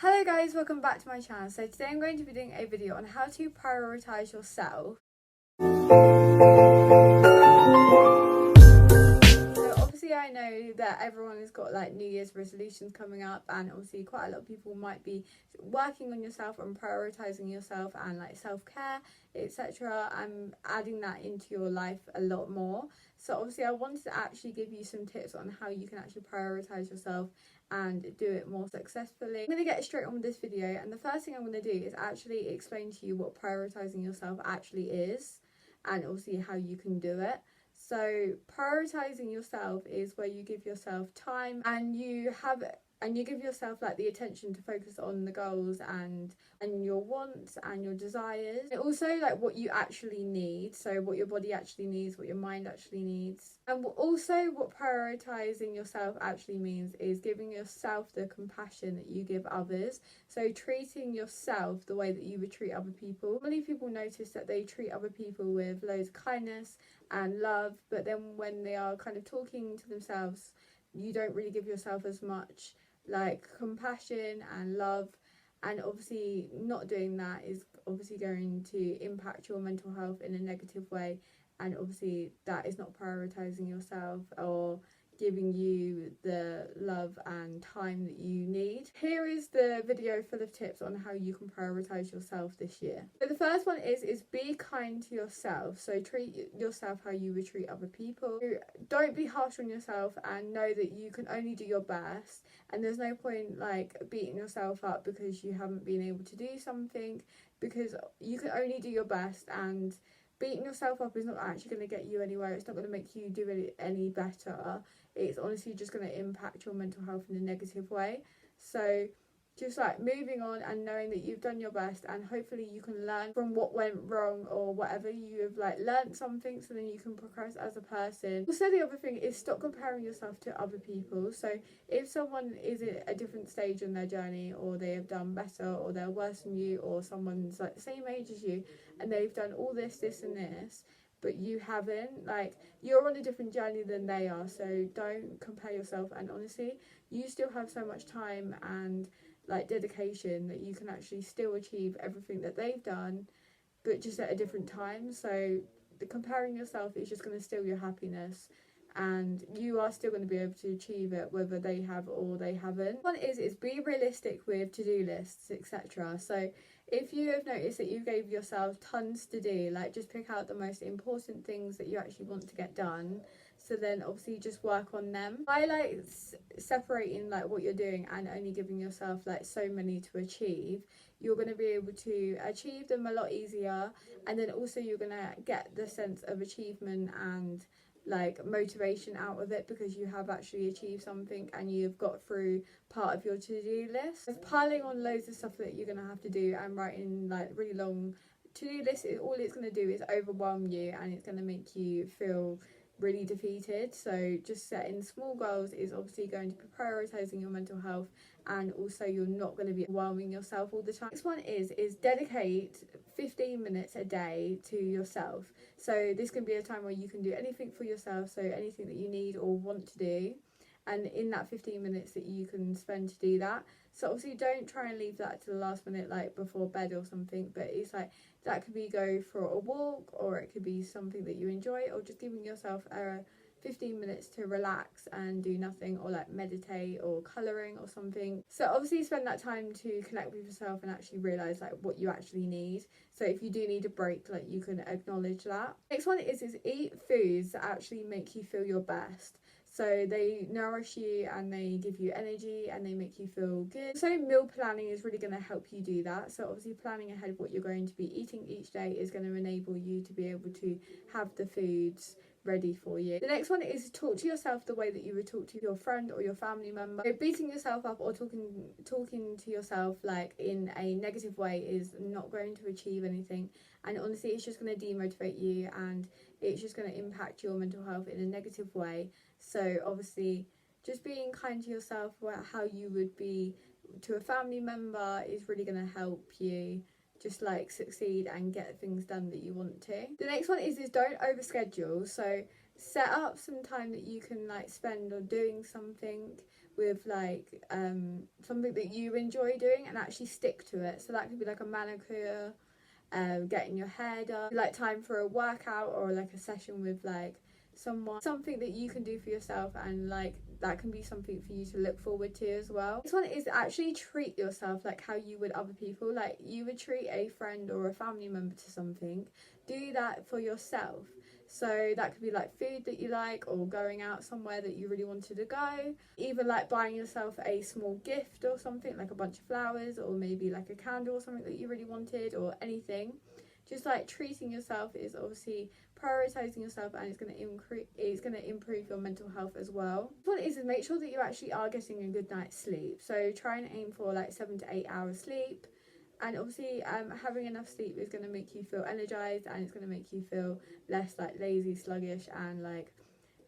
Hello guys, welcome back to my channel. So today I'm going to be doing a video on how to prioritise yourself. So obviously I know that everyone has got like New Year's resolutions coming up, and obviously quite a lot of people might be working on yourself and prioritising yourself and like self-care, etc., and adding that into your life a lot more. So obviously I wanted to actually give you some tips on how you can actually prioritise yourself and do it more successfully. I'm going to get straight on with this video, and the first thing I'm going to do is actually explain to you what prioritising yourself actually is and obviously how you can do it. So prioritizing yourself is where you give yourself time and you give yourself like the attention to focus on the goals and your wants and your desires. And also like what you actually need, so what your body actually needs, what your mind actually needs. And also what prioritizing yourself actually means is giving yourself the compassion that you give others. So treating yourself the way that you would treat other people. Many people notice that they treat other people with loads of kindness and love, but then when they are kind of talking to themselves, you don't really give yourself as much like compassion and love. And obviously not doing that is obviously going to impact your mental health in a negative way, and obviously that is not prioritizing yourself or giving you the love and time that you need. Here is the video full of tips on how you can prioritize yourself this year. So the first one is be kind to yourself. So treat yourself how you would treat other people. Don't be harsh on yourself, and know that you can only do your best, and there's no point like beating yourself up because you haven't been able to do something, because you can only do your best, and beating yourself up is not actually going to get you anywhere. It's not going to make you do it any better. It's honestly just going to impact your mental health in a negative way. So just like moving on and knowing that you've done your best, and hopefully you can learn from what went wrong or whatever. You have like learned something, so then you can progress as a person. Also the other thing is stop comparing yourself to other people. So if someone is at a different stage in their journey, or they have done better, or they're worse than you, or someone's like the same age as you and they've done all this and this, but you haven't, like you're on a different journey than they are. So don't compare yourself, and honestly you still have so much time and like dedication that you can actually still achieve everything that they've done, but just at a different time. So the comparing yourself is just going to steal your happiness, and you are still going to be able to achieve it whether they have or they haven't. One is be realistic with to-do lists, etc. So if you have noticed that you gave yourself tons to do, like just pick out the most important things that you actually want to get done. So then obviously just work on them. By like separating like what you're doing and only giving yourself like so many to achieve, you're going to be able to achieve them a lot easier, and then also you're going to get the sense of achievement and like motivation out of it, because you have actually achieved something and you've got through part of your to-do list. Just piling on loads of stuff that you're going to have to do and writing like really long to-do lists, all it's going to do is overwhelm you, and it's going to make you feel really defeated. So just setting small goals is obviously going to be prioritizing your mental health, and also you're not going to be overwhelming yourself all the time. Next one is dedicate 15 minutes a day to yourself. So this can be a time where you can do anything for yourself, so anything that you need or want to do, and in that 15 minutes that you can spend to do that. So obviously don't try and leave that to the last minute, like before bed or something, but it's like that could be go for a walk, or it could be something that you enjoy, or just giving yourself 15 minutes to relax and do nothing, or like meditate or colouring or something. So obviously spend that time to connect with yourself and actually realise like what you actually need. So if you do need a break, like you can acknowledge that. Next one is eat foods that actually make you feel your best. So they nourish you and they give you energy and they make you feel good. So meal planning is really going to help you do that. So obviously planning ahead what you're going to be eating each day is going to enable you to be able to have the foods ready for you. The next one is talk to yourself the way that you would talk to your friend or your family member. So beating yourself up or talking to yourself like in a negative way is not going to achieve anything, and honestly it's just going to demotivate you, and it's just going to impact your mental health in a negative way. So obviously just being kind to yourself, how you would be to a family member, is really going to help you just like succeed and get things done that you want to. The next one is don't overschedule. So set up some time that you can like spend on doing something with like something that you enjoy doing, and actually stick to it. So that could be like a manicure, getting your hair done, like time for a workout or like a session with like someone, something that you can do for yourself, and like that can be something for you to look forward to as well. This one is actually treat yourself like how you would other people, like you would treat a friend or a family member to something. Do that for yourself. So that could be like food that you like, or going out somewhere that you really wanted to go, even like buying yourself a small gift or something, like a bunch of flowers, or maybe like a candle or something that you really wanted, or anything. Just like treating yourself is obviously prioritizing yourself, and it's going to improve your mental health as well. What it is make sure that you actually are getting a good night's sleep. So try and aim for like 7 to 8 hours sleep. And obviously having enough sleep is going to make you feel energized, and it's going to make you feel less like lazy, sluggish, and like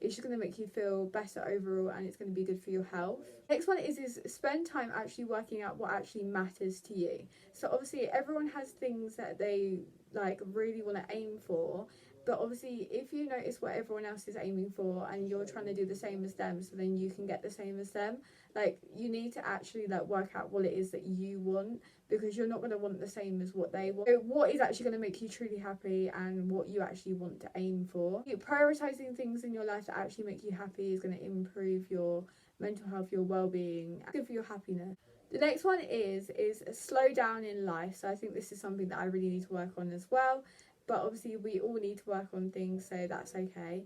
it's just going to make you feel better overall, and it's going to be good for your health. Next one is spend time actually working out what actually matters to you. So obviously everyone has things that they like really want to aim for, but obviously if you notice what everyone else is aiming for and you're trying to do the same as them, so then you can get the same as them, like you need to actually like work out what it is that you want, because you're not going to want the same as what they want. So what is actually going to make you truly happy, and what you actually want to aim for. Prioritizing things in your life that actually make you happy is going to improve your mental health, your well-being, good for your happiness. The next one is slow down in life. So I think this is something that I really need to work on as well, but obviously we all need to work on things, so that's okay.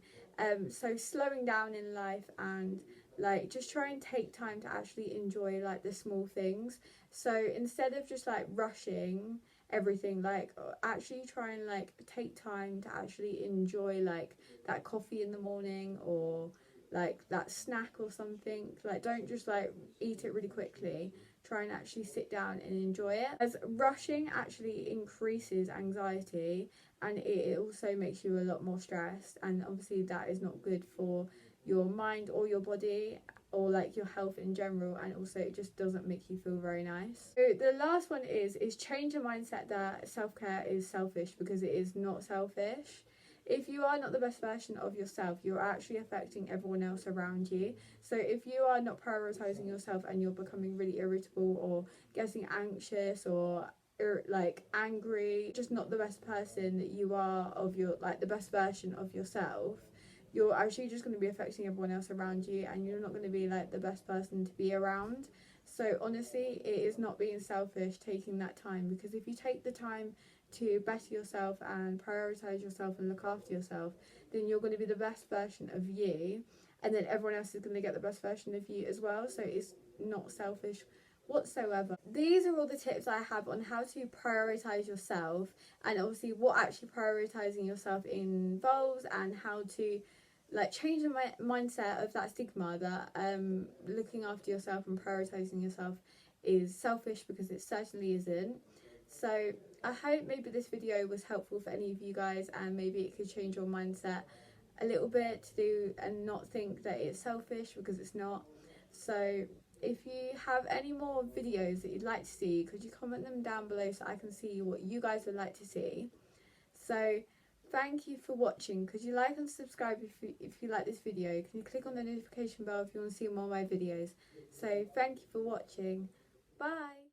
So slowing down in life, and like just try and take time to actually enjoy like the small things. So instead of just like rushing everything, like actually try and like take time to actually enjoy like that coffee in the morning, or like that snack or something. Like don't just like eat it really quickly. Try and actually sit down and enjoy it, as rushing actually increases anxiety, and it also makes you a lot more stressed, and obviously that is not good for your mind or your body, or like your health in general, and also it just doesn't make you feel very nice. So the last one is change your mindset that self-care is selfish, because it is not selfish. If you are not the best version of yourself, you're actually affecting everyone else around you. So if you are not prioritizing yourself, and you're becoming really irritable or getting anxious or like angry, just not the best person that you are, of your like the best version of yourself, you're actually just going to be affecting everyone else around you, and you're not going to be like the best person to be around. So honestly, it is not being selfish taking that time, because if you take the time to better yourself and prioritize yourself and look after yourself, then you're going to be the best version of you, and then everyone else is going to get the best version of you as well. So it's not selfish whatsoever. These are all the tips I have on how to prioritize yourself, and obviously what actually prioritizing yourself involves, and how to like change the mindset of that stigma that looking after yourself and prioritizing yourself is selfish, because it certainly isn't. So I hope maybe this video was helpful for any of you guys, and maybe it could change your mindset a little bit to do and not think that it's selfish, because it's not. So if you have any more videos that you'd like to see, could you comment them down below so I can see what you guys would like to see. So thank you for watching. Could you like and subscribe if you like this video? Can you click on the notification bell if you want to see more of my videos? So thank you for watching. Bye.